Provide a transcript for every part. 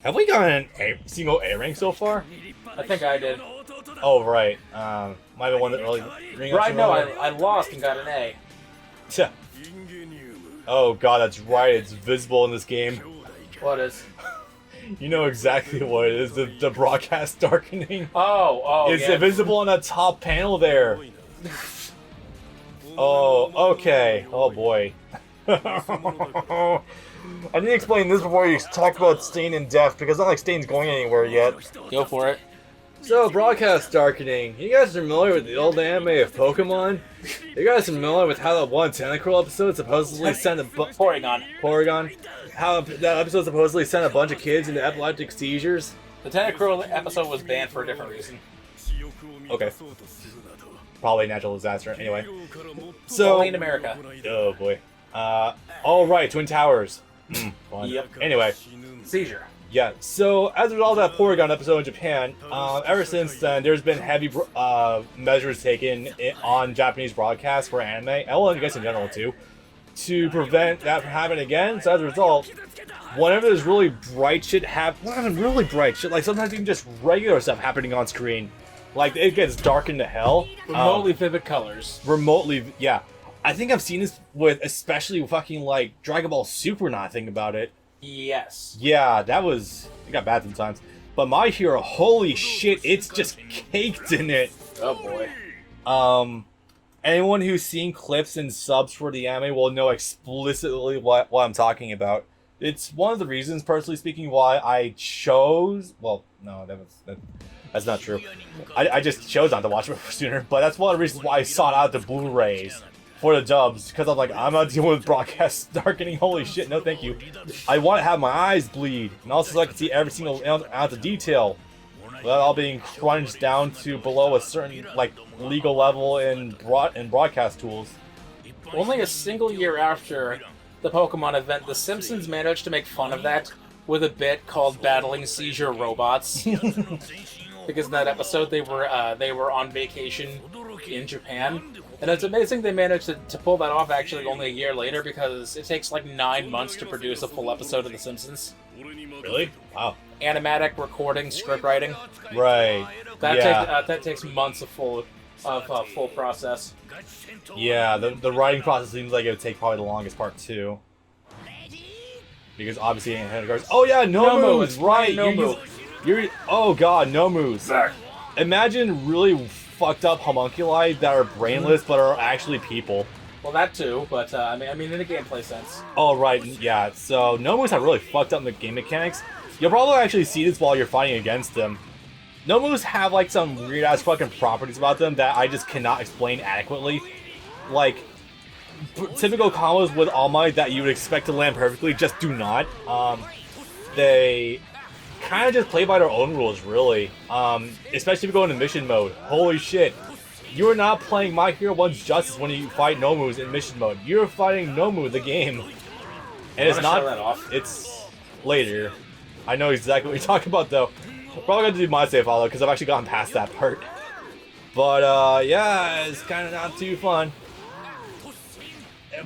Have we gotten a single A rank so far? I think I did. Oh, right. Might be one that really... Right, no, I lost and got an A. Oh god, that's right. It's visible in this game. What is? You know exactly what it is. The broadcast darkening. Oh, It's yeah. visible on that top panel there. Oh, okay. Oh boy. I need to explain this before you talk about Stain in depth, because it's not like Stain's going anywhere yet. Go for it. So, broadcast darkening. You guys familiar with the old anime of Pokemon? You guys familiar with how that one Tentacruel episode supposedly sent a Porygon? How that episode supposedly sent a bunch of kids into epileptic seizures? The Tentacruel episode was banned for a different reason. Okay. Probably a natural disaster. Anyway. So, Only in America. oh boy. All right, Twin Towers. Fun. Yep. Anyway. Seizure. Yeah, so as a result of that Porygon episode in Japan, ever since then, there's been heavy measures taken on Japanese broadcasts for anime, and well, I guess in general too, to prevent that from happening again. So as a result, whenever there's really bright shit not even really bright shit, like sometimes even just regular stuff happening on screen, like it gets dark into hell. Remotely vivid colors. Yeah. I think I've seen this with especially fucking like Dragon Ball Super, now I think about it. Yes. Yeah, it got bad sometimes. But My Hero, holy shit, it's just caked in it. Oh boy. Anyone who's seen clips and subs for the anime will know explicitly what I'm talking about. It's one of the reasons, personally speaking, why I chose... Well, no, that's not true. I just chose not to watch it sooner, but that's one of the reasons why I sought out the Blu-rays for the dubs, because I'm like, I'm not dealing with broadcast darkening, holy shit, no thank you. I want to have my eyes bleed, and also so I can see every single ounce of detail, without all being crunched down to below a certain, like, legal level in broadcast tools. Only a single year after the Pokemon event, The Simpsons managed to make fun of that with a bit called Battling Seizure Robots. Because in that episode, they were on vacation in Japan. And it's amazing they managed to pull that off actually only a year later, because it takes like 9 months to produce a full episode of The Simpsons. Really? Wow. Animatic, recording, script writing. Right. That takes months of full process. Yeah, the writing process seems like it would take probably the longest part too. Because obviously oh yeah, Nomus, right. Oh god, Nomus. Imagine really fucked up homunculi that are brainless but are actually people. Well, that too, but I mean in a gameplay sense. Oh right, yeah. So Nomus have really fucked up in the game mechanics. You'll probably actually see this while you're fighting against them. Nomus have like some weird ass fucking properties about them that I just cannot explain adequately. Like typical combos with All Might that you would expect to land perfectly just do not. They kind of just play by their own rules, really. Especially if you go into mission mode. Holy shit. You are not playing My Hero 1's Justice when you fight Nomus in mission mode. You're fighting Nomu, the game. And it's not... Show that off. It's later. I know exactly what you're talking about, though. I'm probably going to do my save follow, because I've actually gotten past that part. But, yeah, it's kind of not too fun.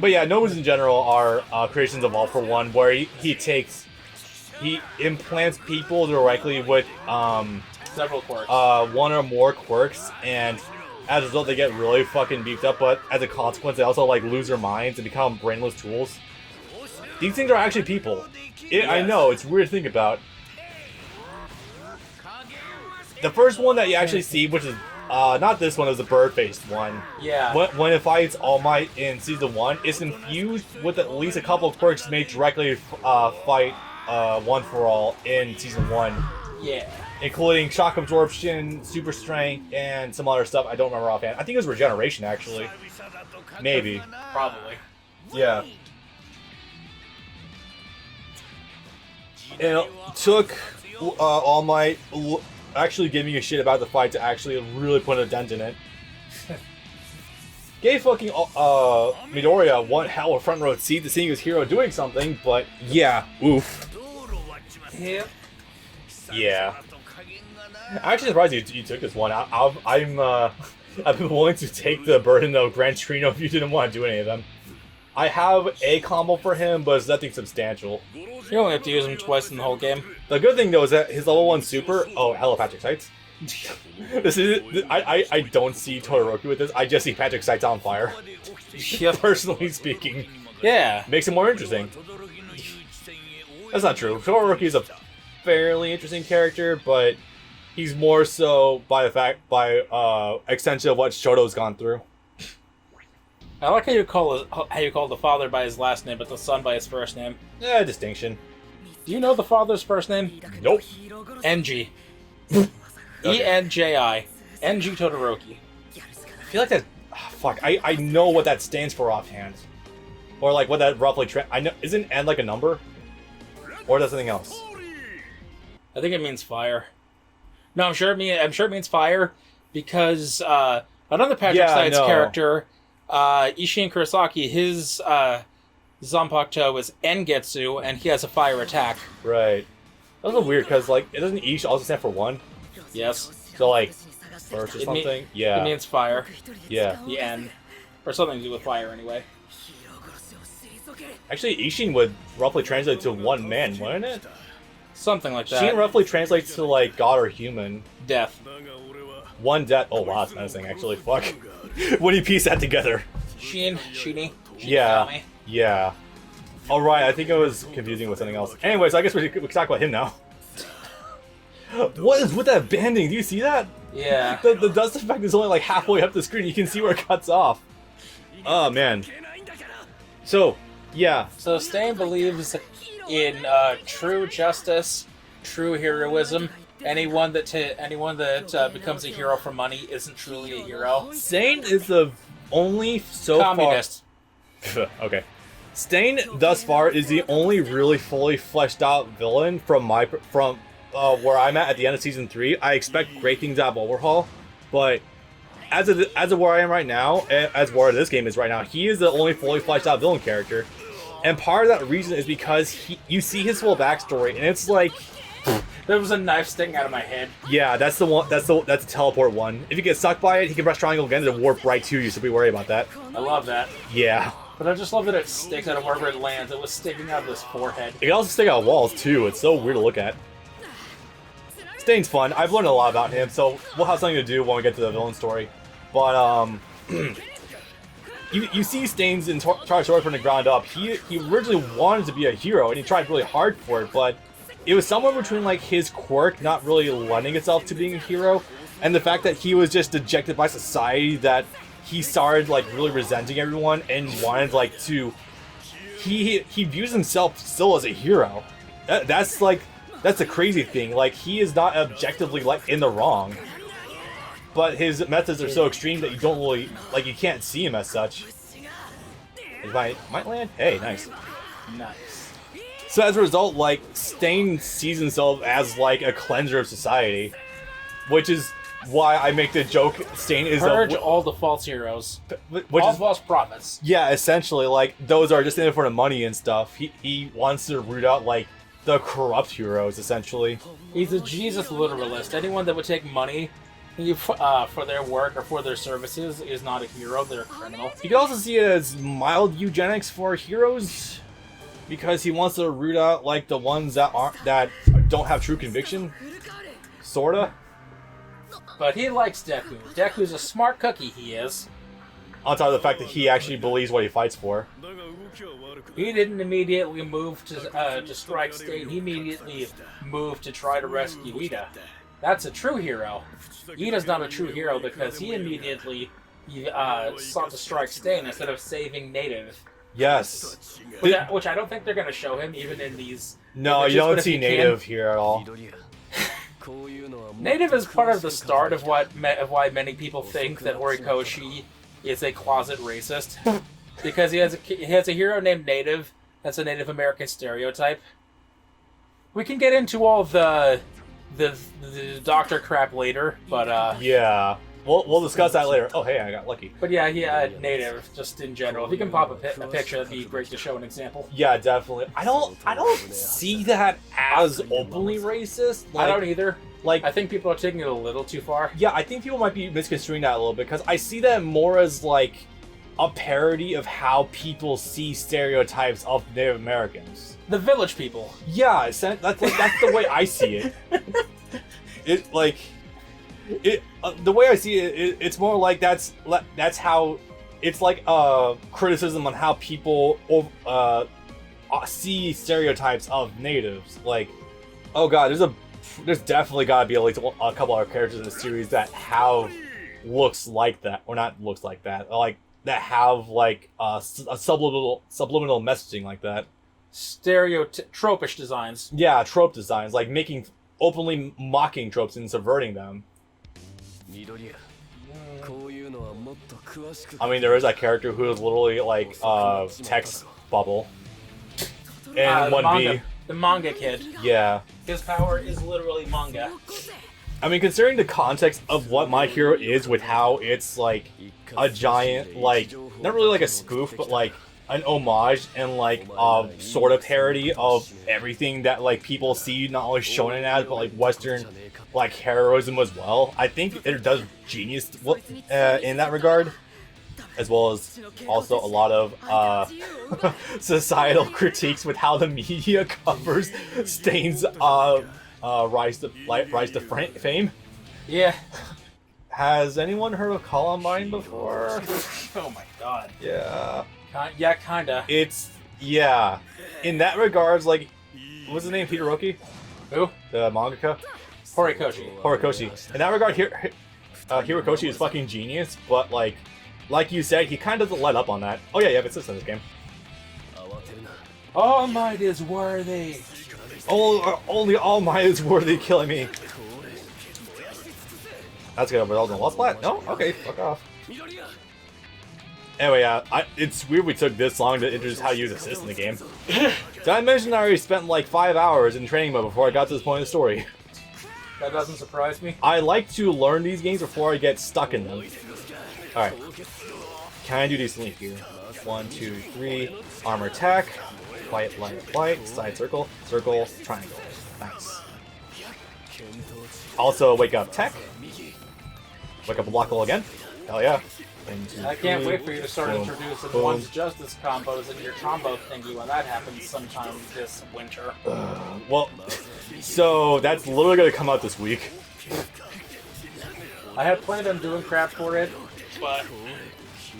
But yeah, Nomus in general are creations of All For One, where he implants people directly with Several quirks. one or more quirks, and as a result they get really fucking beefed up, but as a consequence they also like lose their minds and become brainless tools. These things are actually people. Yes. I know, it's weird to think about. The first one that you actually see, which is not this one, is the bird-faced one. Yeah. When it fights All Might in Season 1, it's infused with at least a couple of quirks made directly fight One For All in Season 1. Yeah. Including Shock Absorption, Super Strength, and some other stuff I don't remember offhand. I think it was Regeneration, actually. Maybe. Probably. Yeah. And it took All Might actually giving a shit about the fight to actually really put a dent in it. Gave fucking Midoriya one hell of a front row seat to seeing his hero doing something, but yeah, oof. Yep. Yeah. I'm actually surprised you took this one. I've been willing to take the burden of Gran Torino if you didn't want to do any of them. I have a combo for him, but it's nothing substantial. You only have to use him twice in the whole game. The good thing though is that his level 1 super. Oh, hello, Patrick Sights. This is I don't see Todoroki with this. I just see Patrick Sights on fire. Yep. Personally speaking, Yeah. makes it more interesting. That's not true. Todoroki is a fairly interesting character, but he's more so by extension of what Shoto's gone through. I like how you call the father by his last name, but the son by his first name. Yeah, distinction. Do you know the father's first name? Nope. NG. ENJI. NG Todoroki. I feel like that. Fuck. I know what that stands for offhand, or like what that roughly. I know. Isn't N like a number, or is that something else? I think it means fire. No, I'm sure it means fire because another Patrick Sights character, Ishin Kurosaki, his Zanpakuto is Engetsu, and he has a fire attack. Right. That was weird because like it doesn't Ish also stand for 1? Yes. So like first or something. Yeah. It means fire. Yeah. The N, or something to do with fire anyway. Actually, Ishin would roughly translate to 1 man, wouldn't it? Something like that. Shin roughly translates to like god or human. Death. 1 death. Oh wow, that's menacing. Actually, fuck. When you piece that together. Shini. Yeah. Yeah. All right, I think I was confusing with something else. Anyways, I guess we can talk about him now. What is with that banding? Do you see that? Yeah. The dust effect is only like halfway up the screen. You can see where it cuts off. Oh man. So, yeah. So Stain believes in true justice, true heroism. Anyone that becomes a hero for money isn't truly a hero. Stain is the only Communist. Okay. Stain thus far is the only really fully fleshed out villain from where I'm at the end of season 3. I expect great things out of Overhaul, but as of where I am right now, as where this game is right now, he is the only fully fleshed out villain character. And part of that reason is because you see his full backstory, and it's like there was a knife sticking out of my head. Yeah, that's the one. That's the teleport one. If you get stuck by it, he can press triangle again and warp right to you. So be worried about that. I love that. Yeah. But I just love that it sticks out of wherever it lands. It was sticking out of his forehead. It can also stick out walls too. It's so weird to look at. Stain's fun. I've learned a lot about him, so we'll have something to do when we get to the villain story. But you see Stain's entire story from the ground up. He originally wanted to be a hero, and he tried really hard for it, but it was somewhere between like his quirk not really lending itself to being a hero, and the fact that he was just dejected by society, that he started like really resenting everyone and wanted like to. He views himself still as a hero. That's the crazy thing. Like, he is not objectively like in the wrong, but his methods are so extreme that you don't really like. You can't see him as such. It might land. Hey, nice. Nice. So as a result, like, Stain sees himself as like a cleanser of society, which is why I make the joke. Stain is purge all the false heroes, which all is false prophets. Yeah, essentially, like those are just in it for the money and stuff. He wants to root out like the corrupt heroes, essentially. He's a Jesus literalist. Anyone that would take money for their work or for their services is not a hero, they're a criminal. You can also see it as mild eugenics for heroes, because he wants to root out like the ones that don't have true conviction. Sorta. But he likes Deku. Deku's a smart cookie, he is. On top of the fact that he actually believes what he fights for. He didn't immediately move to strike Stain. He immediately moved to try to rescue Ida. That's a true hero. Ida's not a true hero because he immediately sought to strike Stain instead of saving Native. Yes. Which I don't think they're going to show him even in these. No, you don't see Native here at all. Native is part of the start of why many people think that Horikoshi is a closet racist, because he has a hero named Native. That's a Native American stereotype. We can get into all the doctor crap later, but yeah, we'll discuss that later. Oh hey, I got lucky. But yeah, Native just in general. If you can pop a picture, that'd be great to show an example. Yeah, definitely. I don't see that as openly racist. I don't either. Like, I think people are taking it a little too far. Yeah, I think people might be misconstruing that a little bit, because I see that more as like a parody of how people see stereotypes of Native Americans. The village people. Yeah, that's the way I see it. The way I see it, it's more like that's how it's like a criticism on how people see stereotypes of natives. Like, oh god, there's definitely got to be at least a couple other characters in the series that have looks like that, or not looks like that, like that have like a subliminal messaging like that. Tropish designs. Yeah, trope designs, like openly mocking tropes and subverting them. I mean, there is that character who is literally like text bubble. And 1B. The manga kid. Yeah. His power is literally manga. I mean, considering the context of what My Hero is, with how it's like a giant, like, not really like a spoof, but like an homage and like a sort of parody of everything that like people see not only shonen as, but like Western like heroism as well. I think it does genius in that regard, as well as also a lot of societal critiques with how the media covers Stain's rise to fame. Yeah. Has anyone heard of Columbine before? Oh my god. Yeah. Yeah, kinda. Yeah. In that regards, like, what's his name? Hiroki? Who? The mangaka? Horikoshi. In that regard, Hirokoshi is fucking genius, but like you said, he kind of doesn't let up on that. Oh yeah, you have assist in this game. All might is worthy. Only All Might is worthy of killing me. That's gonna result in a lost splat? No? Okay, fuck off. Anyway, it's weird we took this long to introduce how to use assist in the game. Did I mention I already spent like 5 hours in training mode before I got to this point in the story? That doesn't surprise me. I like to learn these games before I get stuck in them. Alright. Can I do decently here? 1, 2, 3. Armor attack. Light, light, light. Side circle. Circle. Triangle. Nice. Also, wake up tech. Wake up a block roll again. Hell yeah. 1, 2, I can't 3. wait for you to start introducing one's justice combos in your combo thingy when that happens sometime this winter. Well, so that's literally going to come out this week. I had planned on doing crap for it, but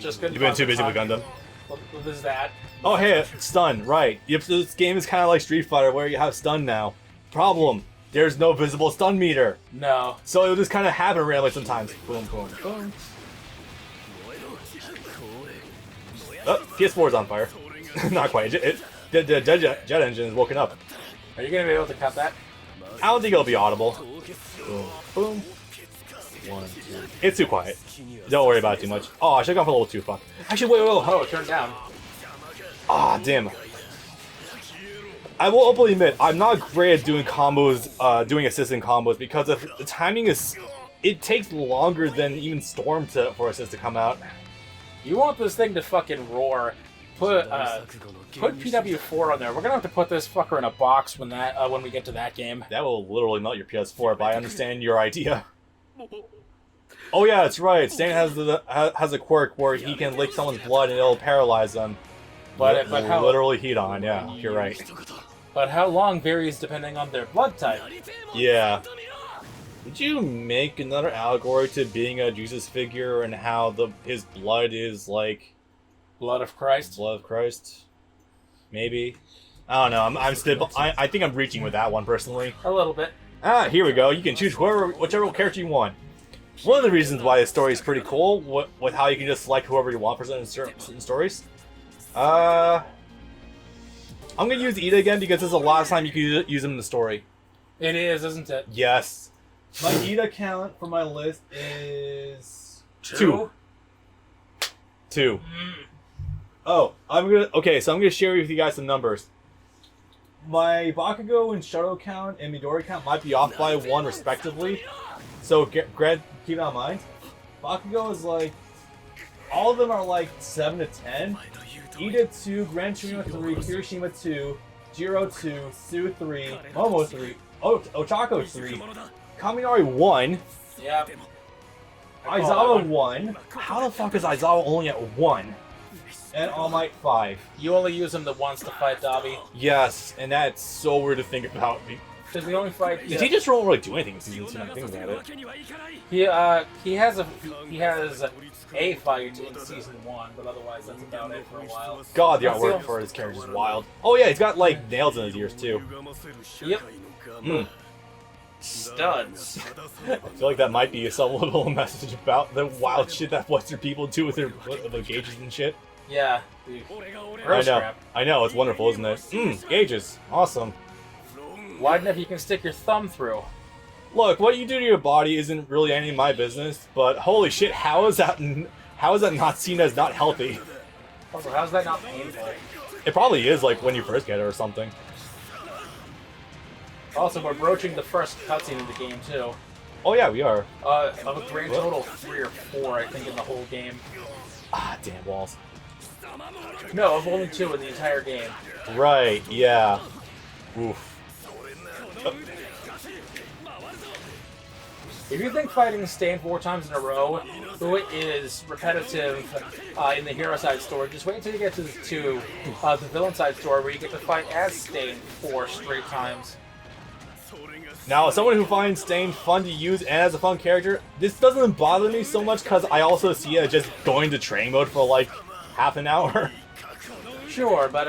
just couldn't. You've been too busy with Gundam. What is that? Oh hey, stun, right. Yep, this game is kind of like Street Fighter where you have stun now. Problem, there's no visible stun meter. No. So it'll just kind of happen randomly sometimes. Boom, boom, boom. Oh, PS4 is on fire. Not quite. The jet engine is woken up. Are you going to be able to cut that? I don't think it'll be audible. Boom, boom. 1, 2. It's too quiet. Don't worry about it too much. Oh, I should have gone for level 2, fuck. Actually, wait. Oh, turn down. Ah, damn. I will openly admit, I'm not great at doing combos, doing assistant combos, because if the timing is... It takes longer than even Storm for assist to come out. You want this thing to fucking roar. Put PW4 on there. We're gonna have to put this fucker in a box when we get to that game. That will literally melt your PS4, but I understand your idea. Oh yeah, that's right. Stan has a quirk where he can lick someone's blood and it'll paralyze them. But how literally heat on? Yeah, you're right. But how long varies depending on their blood type. Yeah. Did you make another allegory to being a Jesus figure and how his blood is like blood of Christ? Blood of Christ? Maybe. I don't know. I'm still. I think I'm reaching with that one personally. A little bit. Ah, here we go. You can choose whichever character you want. One of the reasons why this story is pretty cool, with how you can just select whoever you want for certain stories. I'm gonna use Ida again because this is the last time you can use him in the story. It is, isn't it? Yes. My Ida count for my list is 2. 2. Oh, okay, so I'm gonna share with you guys some numbers. My Bakugo and Shadow count and Midori count might be off by 1 respectively. So keep that in mind. Bakugo is like, all of them are like 7 to 10. Ida 2, Gran Torino 3, Kirishima 2, Jiro 2, Su 3, Momo 3, Ochako 3, Kaminari 1. Yep. Aizawa 1? How the fuck is Aizawa only at 1? And All Might 5? You only use him the once to fight Dabi. Yes, and that's so weird to think about. Because the only fight... Did he just don't really do anything in Season 2? I think about it. He has a fight in Season 1, but otherwise that's about it for a while. God, the artwork for his character is wild. Oh yeah, he's got like nails in his ears too. Yep. Hmm. Studs. I feel like that might be some little message about the wild shit that Western people do with their gauges and shit. Yeah. Dude. I know. I know. It's wonderful, isn't it? Gauges. Awesome. Widen if you can stick your thumb through. Look, what you do to your body isn't really any of my business, but holy shit, how is that not seen as not healthy? Also, how's that not painful? It probably is, like, when you first get it or something. Also, we're broaching the first cutscene in the game, too. Oh yeah, we are. Of a grand total of 3 or 4, I think, in the whole game. Ah, damn walls. No, of only 2 in the entire game. Right, yeah. Oof. If you think fighting Stain 4 times in a row, though it is repetitive in the hero side story, just wait until you get to the villain side story where you get to fight as Stain 4 straight times. Now, as someone who finds Stain fun to use and as a fun character, this doesn't bother me so much because I also see it just going to training mode for like half an hour. Sure, but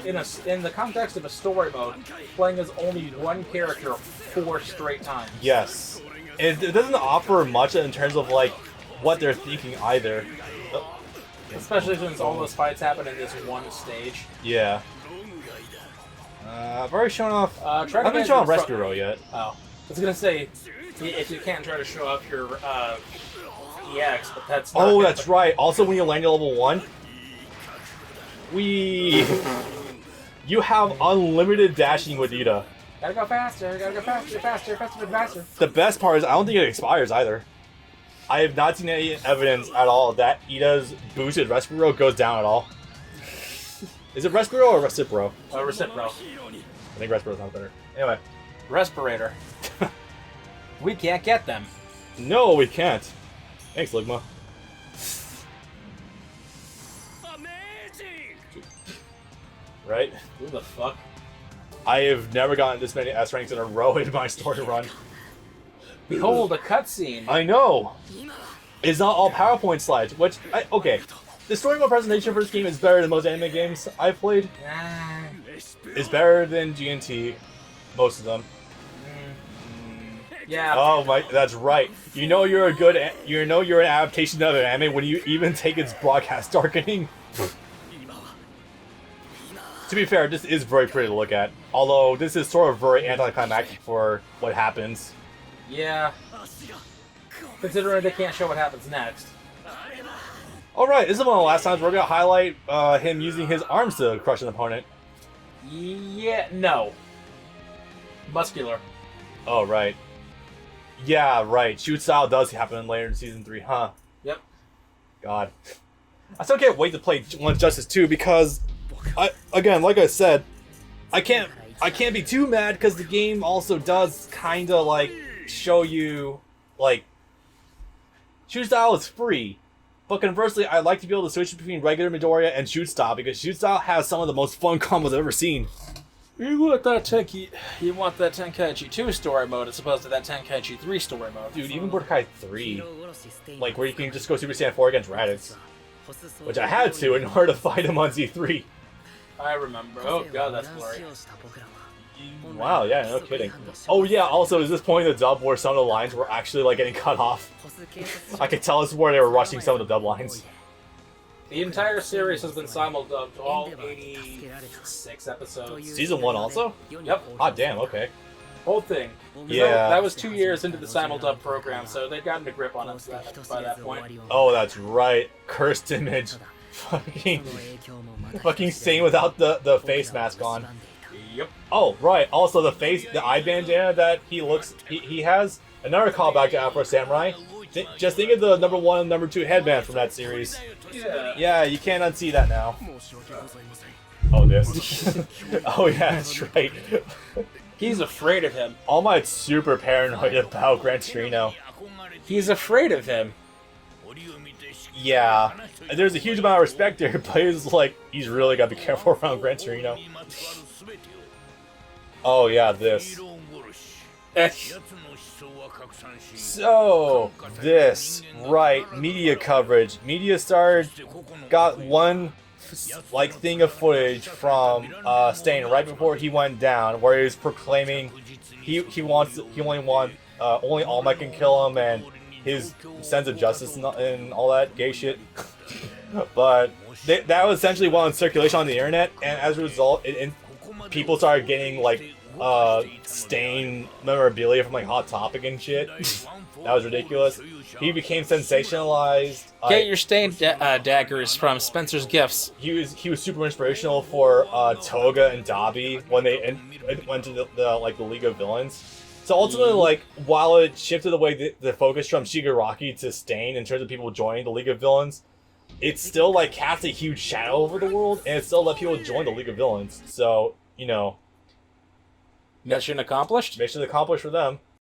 in the context of a story mode, playing as only one character 4 straight times. Yes. It doesn't offer much in terms of like what they're thinking either. Especially since all those fights happen in this one stage. Yeah. I've already shown off. I Try to haven't shown off Respiro yet. Oh, I was gonna say if you can't try to show off your EX, but that's not Oh, that's right. Also, when you land at level 1, you have unlimited dashing with Ida. Gotta go faster, faster. The best part is I don't think it expires either. I have not seen any evidence at all that Ida's boosted Respiro goes down at all. Is it Respiro or Recipro? Recipro. I think Respiro sounds better. Anyway. Respirator. We can't get them. No, we can't. Thanks, Ligma. Right? Who the fuck? I have never gotten this many S ranks in a row in my story run. Behold, a cutscene. I know. It's not all PowerPoint slides, which okay. The story mode presentation for this game is better than most anime games I've played. It's better than GNT, most of them. Yeah. Oh my, that's right. You know you're an adaptation of an anime when you even take its broadcast darkening. To be fair, this is very pretty to look at. Although this is sort of very anticlimactic for what happens. Yeah. Considering they can't show what happens next. Alright, this is one of the last times we're going to highlight him using his arms to crush an opponent. Yeah, no. Muscular. Oh, right. Yeah, right. Shoot style does happen later in Season 3, huh? Yep. God. I still can't wait to play One Justice 2 because, again, like I said, I can't be too mad because the game also does kind of, like, show you, like, shoot style is free. But conversely, I like to be able to switch between regular Midoriya and shoot style because shoot style has some of the most fun combos I've ever seen. You want that Tenkaichi 2 story mode as opposed to that Tenkaichi 3 story mode. Dude, even Budokai 3, like where you can just go Super Saiyan 4 against Raditz, which I had to in order to fight him on Z3. I remember. Oh god, that's blurry. Wow, yeah, no kidding. Oh yeah, also, is this point in the dub where some of the lines were actually like getting cut off? I could tell this is where they were rushing some of the dub lines. The entire series has been simuldubbed, all 86 episodes. Season 1 also? Yep. Ah, damn, okay. Whole thing. Yeah. That was 2 years into the simuldub program, so they'd gotten a grip on us by that point. Oh, that's right. Cursed image. Fucking staying without the face mask on. Yep. Oh, right. Also, the eye bandana that he has, another callback to Afro Samurai. Just think of the number 1 and number 2 headband from that series. Yeah, you can't unsee that now. Oh, this. Oh, yeah, that's right. He's afraid of him. All Might's super paranoid about Gran Torino. He's afraid of him. Yeah, there's a huge amount of respect there, but he's like, he's really got to be careful around Gran Torino. Oh yeah, this. So, this, right, media coverage. Media Star got one, like, thing of footage from Stain right before he went down, where he was proclaiming he only All Might can kill him, and his sense of justice and all that gay shit. But that was essentially one in circulation on the internet, and as a result, people started getting, like, Stain memorabilia from, like, Hot Topic and shit. That was ridiculous. He became sensationalized. Get your Stain daggers from Spencer's Gifts. He was super inspirational for Toga and Dabi when they went to the League of Villains. So ultimately, like, while it shifted away the focus from Shigaraki to Stain in terms of people joining the League of Villains, it still, like, cast a huge shadow over the world, and it still let people join the League of Villains. So, you know, Mission accomplished? mission accomplished for them.